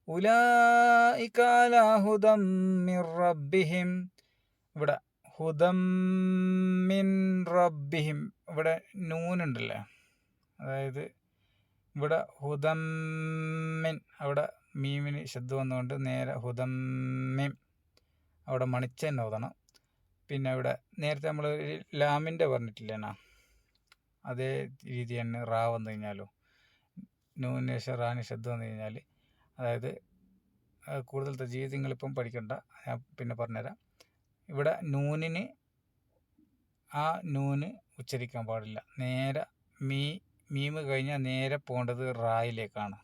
ഉലൈക അലാ ഹുദം മിർ റബ്ബിഹിം. ഇവിടെ ഹുദം മിൻ റബ്ബിഹിം, ഇവിടെ നൂനുണ്ടല്ലേ, അതായത് ഇവിടെ ഹുദമ്മിൻ, അവിടെ മീമിന് ശബ്ദം വന്നുകൊണ്ട് നേരെ ഹുദമ്മിൻ അവിടെ മണിച്ച് തന്നെ ഓതണം. പിന്നെ ഇവിടെ നേരത്തെ നമ്മൾ ലാമിൻ്റെ പറഞ്ഞിട്ടില്ലേനാ, അതേ രീതി തന്നെ റാ വന്നു കഴിഞ്ഞാലോ, നൂന് ശേഷം റാന് ശബ്ദം വന്നു കഴിഞ്ഞാൽ, അതായത് കൂടുതൽ തജ്വീദ് പഠിക്കണ്ട, ഞാൻ പിന്നെ പറഞ്ഞുതരാം. ഇവിടെ നൂനിന് ആ നൂന് ഉച്ചരിക്കാൻ പാടില്ല. നേരെ മീമ് കഴിഞ്ഞാൽ നേരെ പോകേണ്ടത് റായിലേക്കാണ്.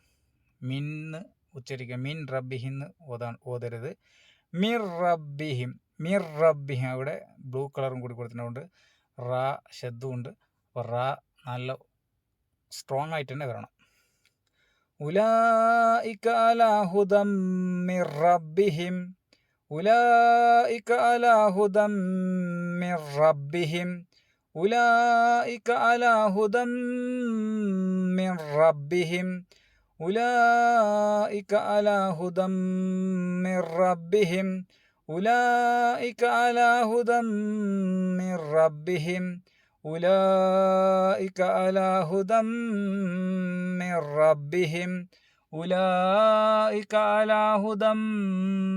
മിന്ന് ഉച്ചരിക്കുക, മിൻ റബ്ബിഹിന്ന് ഓതരുത്. മിർ റബ്ബിഹിം അവിടെ ബ്ലൂ കളറും കൂടി കൊടുത്തിട്ടുണ്ട്, റാ ശബ്ദമുണ്ട്. അപ്പോൾ റാ നല്ല സ്ട്രോങ് ആയിട്ട് തന്നെ വരണം. ഉലൈക അലാ ഹുദം മിർ റബ്ബിഹിം ഉലൈക അലാ ഹുദം മിർ റബ്ബിഹിം ഉലൈക അലാ ഹുദം മിർ റബ്ബിഹിം ഉലൈക അലാ ഹുദം മിർ റബ്ബിഹിം ഉലൈക അലാ ഹുദം മിർ റബ്ബിഹിം ഉലൈക അലാ ഹുദം മിർ റബ്ബിഹിം ഉലൈക അലാ ഹുദം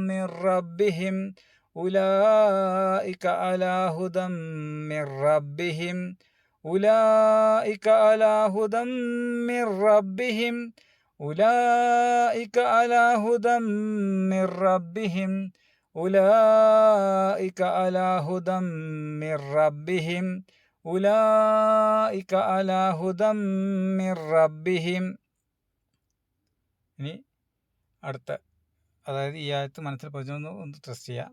മിർ റബ്ബിഹിം ഉലൈക അലാ ഹുദം മിർ റബ്ബിഹിം ഉലൈക അലാ ഹുദം മിർ റബ്ബിഹിം ഉലൈക അലാ ഹുദം മിർ റബ്ബിഹിം ഉലൈക അലാ ഹുദം മിർ റബ്ബിഹിം ഉലൈക അലാ ഹുദം മിർ റബ്ബിഹിം. ഇനി അടുത്ത, അതായത് ഈ ആയത്ത് മനസ്സിൽ ഒന്ന് ട്രസ്റ്റ് ചെയ്യുക.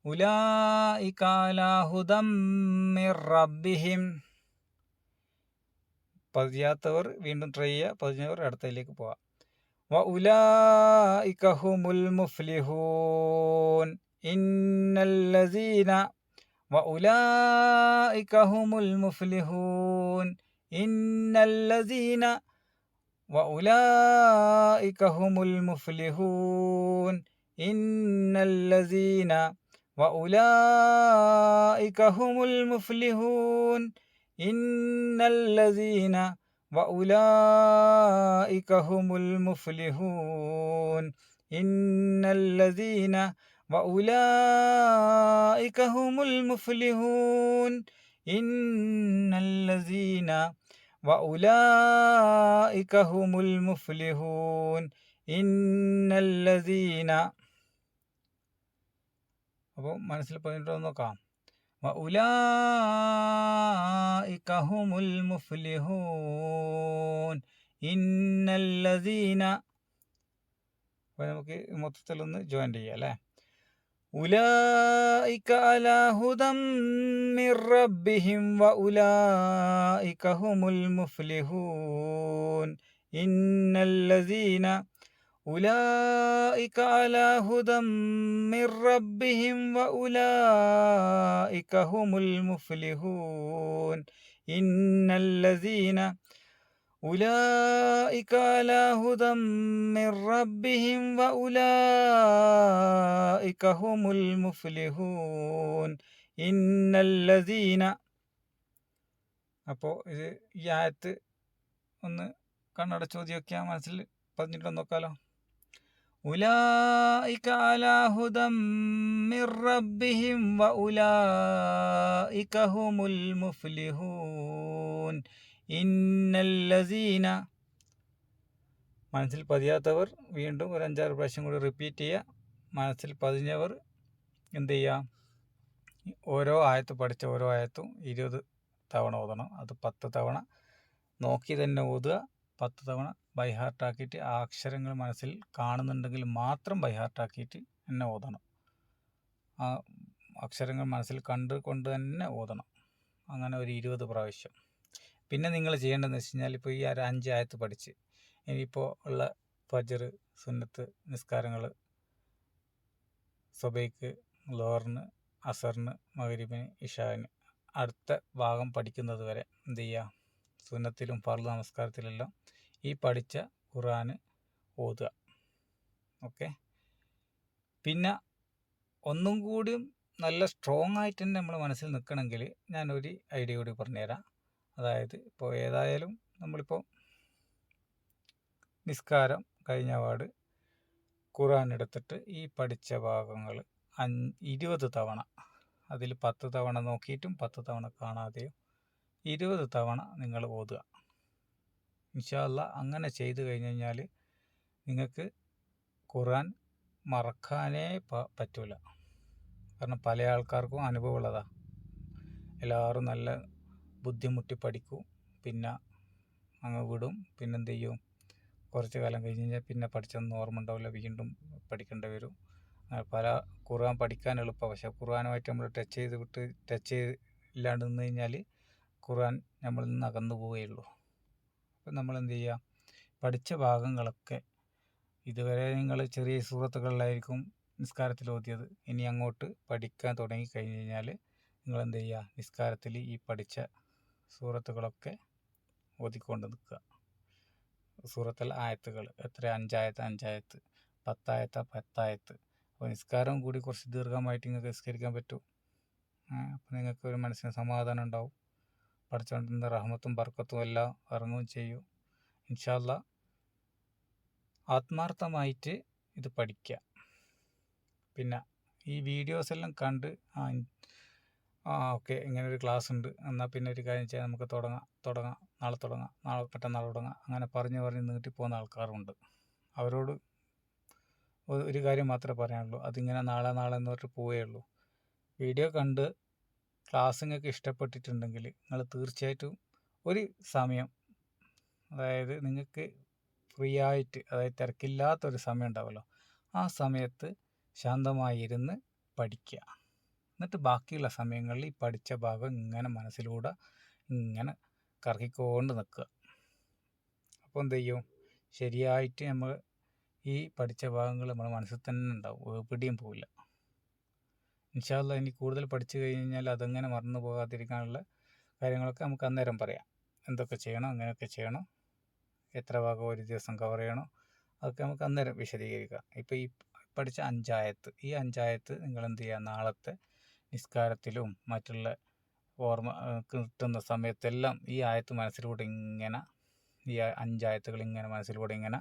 ഉലൈക അലാ ഹുദം മിർ റബ്ബിഹിം. പതിയാത്തവർ വീണ്ടും ട്രൈ ചെയ്യുക, പതിഞ്ഞവർ അടുത്തതിലേക്ക് പോവാം. വഉലൈക ഹുമുൽ മുഫ്ലിഹൂൻ ഇന്നല്ലദീന വഉലൈക ഹുമുൽ മുഫ്ലിഹൂൻ ഇന്നല്ലദീന വഉലൈക ഹുമുൽ മുഫ്ലിഹൂൻ ഇന്നല്ലദീന വഉലൈക ഹുമുൽ മുഫ്ലിഹൂൻ ഇന്നല്ലദീന വഉലൈക ഹുമുൽ മുഫ്ലിഹൂൻ ഇന്നല്ലദീന വഉലൈക ഹുമുൽ മുഫ്ലിഹൂൻ ഇന്നല്ലദീന വഉലൈക ഹുമുൽ മുഫ്ലിഹൂൻ ഇന്നല്ലദീന. അപ്പോൾ മനസ്സിൽ പറഞ്ഞിട്ട് നോക്കാം. വഉലൈക ഹുമുൽ മുഫ്ലിഹൂൻ ഇന്നല്ലദീന. അപ്പോൾ നമുക്ക് മൊത്തത്തിലൊന്ന് ജോയിൻ ചെയ്യാം അല്ലേ. ഉലൈക അലാ ഹുദം മിർ റബ്ബിഹിം വഉലൈക ഹുമുൽ മുഫ്ലിഹൂൻ ഇന്നല്ലദീന ഉലൈക അലാ ഹുദം മിർ റബ്ബിഹിം വഉലൈക ഹുമുൽ മുഫ്ലിഹൂൻ ഇന്നല്ലദീന ഉലൈക അലാ ഹുദം മിർ റബ്ബിഹിം വഉലൈക ഹുമുൽ മുഫ്ലിഹൂൻ ഇന്നല്ലദീന. അപ്പോൾ ഈ ആയത്ത് ഒന്ന് കണ്ണടച്ച് ചോദ്യമൊക്കെ മനസ്സിൽ പറഞ്ഞിട്ട് നോക്കാലോ. ഉലൈക അലാ ഹുദം മിർ റബ്ബിഹിം വഉലൈക ഹുമുൽ മുഫ്ലിഹൂൻ ഇന്നല്ലദീന. മനസ്സിൽ പതിയാത്തവർ വീണ്ടും ഒരു 5-6 പ്രാവശ്യം കൂടി റിപ്പീറ്റ് ചെയ്യുക. മനസ്സിൽ പതിഞ്ഞവർ എന്ത് ചെയ്യുക, ഓരോ ആയത്ത് പഠിച്ച ഓരോ ആയത്തും 20 തവണ ഓതണം. അത് 10 തവണ നോക്കി തന്നെ ഓതുക. 10 തവണ ബൈഹാർട്ടാക്കിയിട്ട് ആ അക്ഷരങ്ങൾ മനസ്സിൽ കാണുന്നുണ്ടെങ്കിൽ മാത്രം ബൈഹാർട്ടാക്കിയിട്ട് തന്നെ ഓതണം. ആ അക്ഷരങ്ങൾ മനസ്സിൽ കൊണ്ട് തന്നെ ഓതണം. അങ്ങനെ ഒരു 20 പ്രാവശ്യം. പിന്നെ നിങ്ങൾ ചെയ്യേണ്ടതെന്ന് വെച്ച് കഴിഞ്ഞാൽ, ഇപ്പോൾ ഈ 5 ആയത്ത് പഠിച്ച് ഇനിയിപ്പോൾ ഉള്ള ഫജ്ർ, സുന്നത്ത് നിസ്കാരങ്ങൾ, സുബൈക്ക്, ലോഹറിന്, അസറിന്, മഗ്രിബിന്, ഇഷാന് അടുത്ത ഭാഗം പഠിക്കുന്നത് വരെ എന്ത് ചെയ്യുക, സുന്നത്തിലും ഫർള് നമസ്കാരത്തിലെല്ലാം ഈ പഠിച്ച ഖുർആൻ ഓതുക. ഓക്കെ. പിന്നെ ഒന്നും കൂടിയും നല്ല സ്ട്രോങ് ആയിട്ട് തന്നെ നമ്മൾ മനസ്സിൽ നിൽക്കണമെങ്കിൽ ഞാനൊരു ഐഡിയ കൂടി പറഞ്ഞുതരാം. അതായത് ഇപ്പോൾ ഏതായാലും നമ്മളിപ്പോൾ നിസ്കാരം കഴിഞ്ഞ പാട് ഖുർആൻ എടുത്തിട്ട് ഈ പഠിച്ച ഭാഗങ്ങൾ 20 തവണ, അതിൽ 10 തവണ നോക്കിയിട്ടും 10 തവണ കാണാതെയും 20 തവണ നിങ്ങൾ ഓതുക. ഇൻഷാ അല്ലാഹ് അങ്ങനെ ചെയ്തു കഴിഞ്ഞ് കഴിഞ്ഞാൽ നിങ്ങൾക്ക് ഖുർആൻ മറക്കാനേ പറ്റൂല. കാരണം പല ആൾക്കാർക്കും അനുഭവമുള്ളതാണ്. എല്ലാവരും നല്ല ബുദ്ധിമുട്ടി പഠിക്കും, പിന്നെ അങ്ങ് വിടും. പിന്നെന്ത് ചെയ്യും, കുറച്ച് കാലം കഴിഞ്ഞ് കഴിഞ്ഞാൽ പിന്നെ പഠിച്ചൊന്നും ഓർമ്മ ഉണ്ടാവില്ല, വീണ്ടും പഠിക്കേണ്ടി വരും. പല ഖുർആൻ പഠിക്കാൻ എളുപ്പമാണ്, പക്ഷേ ഖുർആനുമായിട്ട് നമ്മൾ ടച്ച് ഇല്ലാണ്ട് നിന്ന് കഴിഞ്ഞാൽ ഖുർആൻ നമ്മളിൽ നിന്ന് അകന്നു പോവുകയുള്ളൂ. അപ്പം നമ്മളെന്ത് ചെയ്യുക, പഠിച്ച ഭാഗങ്ങളൊക്കെ ഇതുവരെ നിങ്ങൾ ചെറിയ സൂറത്തുകളിലായിരിക്കും നിസ്കാരത്തിൽ ഓതിയത്. ഇനി അങ്ങോട്ട് പഠിക്കാൻ തുടങ്ങി കഴിഞ്ഞ് കഴിഞ്ഞാൽ നിങ്ങളെന്ത് ചെയ്യുക, നിസ്കാരത്തിൽ ഈ പഠിച്ച സൂറത്തുകളൊക്കെ ഓതിക്കൊണ്ട് നിൽക്കുക. സൂറത്തുൽ ആയത്തുകൾ എത്ര, 5 ആയത്ത് 5 ആയത്ത്, 10 ആയത്ത് 10 ആയത്ത്. അപ്പോൾ നിസ്കാരം കൂടി കുറച്ച് ദീർഘമായിട്ട് നിങ്ങൾക്ക് നിസ്കരിക്കാൻ പറ്റും. അപ്പോൾ നിങ്ങൾക്ക് ഒരു മനസ്സിന് സമാധാനം ഉണ്ടാവും. പഠിച്ചുകൊണ്ടിരുന്ന റഹ്മത്തും ബർക്കത്തും എല്ലാം ഇറങ്ങുകയും ചെയ്യും. ഇൻഷാ അല്ലാഹ് ആത്മാർത്ഥമായിട്ട് ഇത് പഠിക്കുക. പിന്നെ ഈ വീഡിയോസ് എല്ലാം കണ്ട് ഓക്കെ ഇങ്ങനൊരു ക്ലാസ് ഉണ്ട്, എന്നാൽ പിന്നെ ഒരു കാര്യം ചെയ്യാം, നമുക്ക് തുടങ്ങാം, നാളെ മറ്റന്നാൾ തുടങ്ങാം, അങ്ങനെ പറഞ്ഞ് നീട്ടിപ്പോകുന്ന ആൾക്കാരുണ്ട്. അവരോട് ഒരു കാര്യം മാത്രമേ പറയാനുള്ളൂ, അതിങ്ങനെ നാളെ എന്ന് പറഞ്ഞിട്ട് പോവുകയുള്ളൂ. വീഡിയോ കണ്ട് ക്ലാസ് നിങ്ങൾക്ക് ഇഷ്ടപ്പെട്ടിട്ടുണ്ടെങ്കിൽ നിങ്ങൾ തീർച്ചയായിട്ടും ഒരു സമയം, അതായത് നിങ്ങൾക്ക് ഫ്രീ ആയിട്ട്, അതായത് തിരക്കില്ലാത്തൊരു സമയം ഉണ്ടാവുമല്ലോ, ആ സമയത്ത് ശാന്തമായി ഇരുന്ന് പഠിക്കുക. എന്നിട്ട് ബാക്കിയുള്ള സമയങ്ങളിൽ ഈ പഠിച്ച ഭാഗം ഇങ്ങനെ മനസ്സിലൂടെ ഇങ്ങനെ കറക്കിക്കൊണ്ട് നിൽക്കുക. അപ്പോൾ എന്ത് ചെയ്യും, ശരിയായിട്ട് നമ്മൾ ഈ പഠിച്ച ഭാഗങ്ങൾ നമ്മുടെ മനസ്സിൽ തന്നെ ഉണ്ടാവും, എവിടെയും പോവില്ല. ഇൻഷാ അല്ലാഹ് ഇനി കൂടുതൽ പഠിച്ചു കഴിഞ്ഞാൽ അതങ്ങനെ മറന്നു പോകാതിരിക്കാനുള്ള കാര്യങ്ങളൊക്കെ നമുക്ക് അന്നേരം പറയാം. എന്തൊക്കെ ചെയ്യണം, അങ്ങനെയൊക്കെ ചെയ്യണം, എത്ര ഭാഗം ഒരു ദിവസം കവർ ചെയ്യണം, അതൊക്കെ നമുക്ക് അന്നേരം വിശദീകരിക്കാം. ഇപ്പോൾ ഈ പഠിച്ച 5 ആയത്ത്, ഈ 5 ആയത്ത് നിങ്ങൾ എന്ത് ചെയ്യുക, നാളത്തെ നിസ്കാരത്തിലും മറ്റുള്ള ഓർമ്മ കിട്ടുന്ന സമയത്തെല്ലാം ഈ ആയത്ത് മനസ്സിലൂടെ ഇങ്ങനെ, ഈ 5 ആയത്തുകൾ ഇങ്ങനെ മനസ്സിലൂടെ ഇങ്ങനെ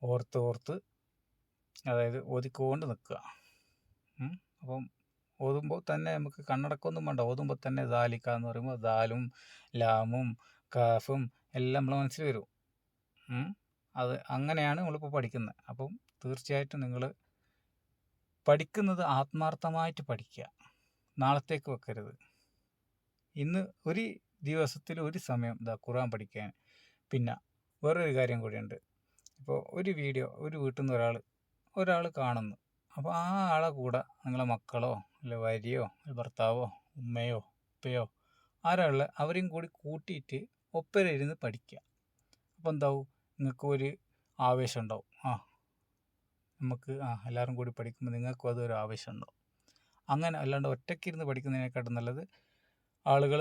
ഓർത്ത് അതായത് ഓതിക്കൊണ്ട് നിൽക്കുക. അപ്പം ഓതുമ്പോൾ തന്നെ നമുക്ക് കണ്ണടക്കൊന്നും വേണ്ട, ഓതുമ്പോൾ തന്നെ ദാലിക്ക എന്ന് പറയുമ്പോൾ ദാലും ലാമും കാഫും എല്ലാം നമ്മളെ മനസ്സിൽ വരും. അത് അങ്ങനെയാണ് നമ്മളിപ്പോൾ പഠിക്കുന്നത്. അപ്പം തീർച്ചയായിട്ടും നിങ്ങൾ പഠിക്കുന്നത് ആത്മാർത്ഥമായിട്ട് പഠിക്കുക, നാളത്തേക്ക് വെക്കരുത്. ഇന്ന് ഒരു ദിവസത്തിൽ ഒരു സമയം ഖുർആൻ പഠിക്കാൻ. പിന്നെ വേറൊരു കാര്യം കൂടിയുണ്ട്. ഇപ്പോൾ ഒരു വീഡിയോ ഒരു വീട്ടിൽ നിന്ന് ഒരാൾ കാണുന്നു. അപ്പോൾ ആ ആളെ കൂടെ നിങ്ങളെ മക്കളോ അല്ലെ ഭാര്യയോ ഭർത്താവോ ഉമ്മയോ ഉപ്പയോ ആരാളുള്ള അവരെയും കൂടി കൂട്ടിയിട്ട് ഒപ്പരം ഇരുന്ന് പഠിക്കുക. അപ്പോൾ എന്താവും, നിങ്ങൾക്ക് ഒരു ആവേശം ഉണ്ടാവും. നമുക്ക് എല്ലാവരും കൂടി പഠിക്കുമ്പോൾ നിങ്ങൾക്കും അതൊരു ആവേശം ഉണ്ടാവും. അങ്ങനെ അല്ലാണ്ട് ഒറ്റയ്ക്കിരുന്ന് പഠിക്കുന്നതിനെക്കാട്ടും നല്ലത് ആളുകൾ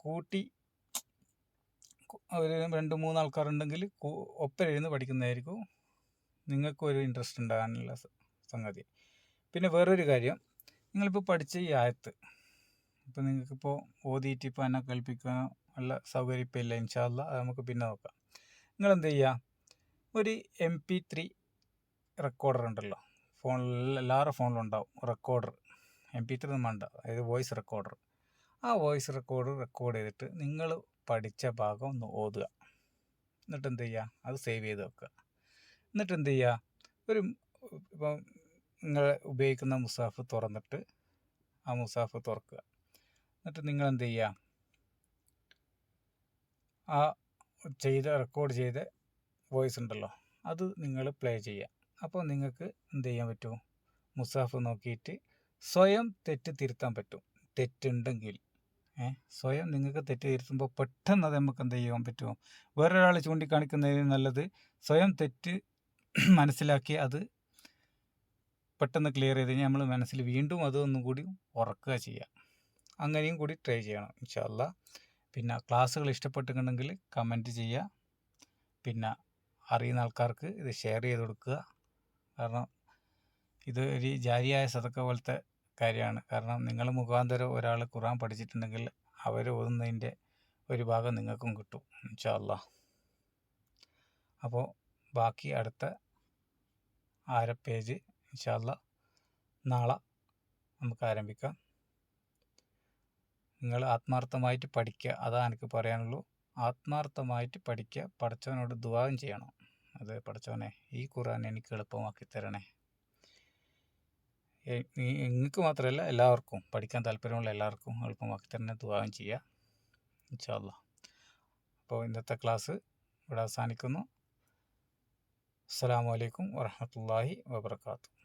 കൂട്ടി ഒരു 2-3 ആൾക്കാരുണ്ടെങ്കിൽ ഒപ്പരം ഇരുന്ന് പഠിക്കുന്നതായിരിക്കും നിങ്ങൾക്കും ഒരു ഇൻട്രസ്റ്റ് ഉണ്ടാകാനുള്ള സംഗതി. പിന്നെ വേറൊരു കാര്യം, നിങ്ങളിപ്പോൾ പഠിച്ച ഈ ആയത്ത് ഇപ്പോൾ നിങ്ങൾക്കിപ്പോൾ ഓതിയിട്ട് ഇപ്പോൾ എന്നെ കേൾപ്പിക്കാനോ ഉള്ള സൗകര്യം ഇപ്പോൾ ഇല്ല. ഇൻഷാ അല്ലാഹ് അത് നമുക്ക് പിന്നെ നോക്കാം. നിങ്ങളെന്ത് ചെയ്യുക, ഒരു MP3 റെക്കോർഡർ ഉണ്ടല്ലോ, എല്ലാവരുടെ ഫോണിലും ഉണ്ടാവും റെക്കോർഡർ. MP3 ഒന്നും വേണ്ട, അതായത് വോയിസ് റെക്കോർഡർ. ആ വോയിസ് റെക്കോർഡ് ചെയ്തിട്ട് നിങ്ങൾ പഠിച്ച ഭാഗം ഒന്ന് ഓതുക. എന്നിട്ട് എന്ത് ചെയ്യുക, അത് സേവ് ചെയ്ത് വെക്കുക. എന്നിട്ട് എന്ത് ചെയ്യുക, ഇപ്പം നിങ്ങൾ ഉപയോഗിക്കുന്ന മുസാഫ് തുറന്നിട്ട് ആ മുസാഫ് തുറക്കുക. എന്നിട്ട് നിങ്ങൾ എന്ത് ചെയ്യുക, ആ റെക്കോർഡ് ചെയ്ത വോയിസ് ഉണ്ടല്ലോ അത് നിങ്ങൾ പ്ലേ ചെയ്യുക. അപ്പോൾ നിങ്ങൾക്ക് എന്ത് ചെയ്യാൻ പറ്റും, മുസാഫ് നോക്കിയിട്ട് സ്വയം തെറ്റ് തിരുത്താൻ പറ്റും. തെറ്റുണ്ടെങ്കിൽ സ്വയം നിങ്ങൾക്ക് തെറ്റ് തിരുത്തുമ്പോൾ പെട്ടെന്ന് അത് നമുക്ക് എന്ത് ചെയ്യാൻ പറ്റും, വേറൊരാൾ ചൂണ്ടിക്കാണിക്കുന്നതിന് നല്ലത് സ്വയം തെറ്റ് മനസ്സിലാക്കി അത് പെട്ടെന്ന് ക്ലിയർ ചെയ്ത് കഴിഞ്ഞാൽ നമ്മൾ മനസ്സിൽ വീണ്ടും അതൊന്നും കൂടി ഉറക്കുക ചെയ്യുക. അങ്ങനെയും കൂടി ട്രൈ ചെയ്യണം ഇൻഷാ അല്ലാഹ്. പിന്നെ ക്ലാസ്സുകൾ ഇഷ്ടപ്പെട്ടിട്ടുണ്ടെങ്കിൽ കമൻറ്റ് ചെയ്യുക. പിന്നെ അറിയുന്ന ആൾക്കാർക്ക് ഇത് ഷെയർ ചെയ്ത് കൊടുക്കുക. കാരണം ഇത് ഒരു ജാരിയായ സദക്ക പോലത്തെ കാര്യമാണ്. കാരണം നിങ്ങൾ മുഖാന്തരം ഒരാൾ ഖുർആൻ പഠിച്ചിട്ടുണ്ടെങ്കിൽ അവർ ഓതുന്നതിൻ്റെ ഒരു ഭാഗം നിങ്ങൾക്കും കിട്ടും ഇൻഷാ അല്ലാഹ്. അപ്പോൾ ബാക്കി അടുത്ത പേജ് ഇൻഷാ അല്ലാഹ് നാളെ നമുക്ക് ആരംഭിക്കാം. നിങ്ങൾ ആത്മാർത്ഥമായിട്ട് പഠിക്കുക, അതാണ് എനിക്ക് പറയാനുള്ളൂ. ആത്മാർത്ഥമായിട്ട് പഠിക്കുക, പടച്ചവനോട് ദുആയും ചെയ്യണം. അത് പടച്ചവനെ ഈ ഖുർആൻ എനിക്ക് എളുപ്പമാക്കി തരണേ. നിങ്ങൾക്ക് മാത്രമല്ല എല്ലാവർക്കും, പഠിക്കാൻ താല്പര്യമുള്ള എല്ലാവർക്കും എളുപ്പമാക്കി തരണേ ദുആയും ചെയ്യുക ഇൻഷാ അല്ലാഹ്. അപ്പോൾ ഇന്നത്തെ ക്ലാസ് ഇവിടെ അവസാനിക്കുന്നു. അസ്സലാമു അലൈക്കും വറഹ്മത്തുള്ളാഹി വബറകാതുഹു.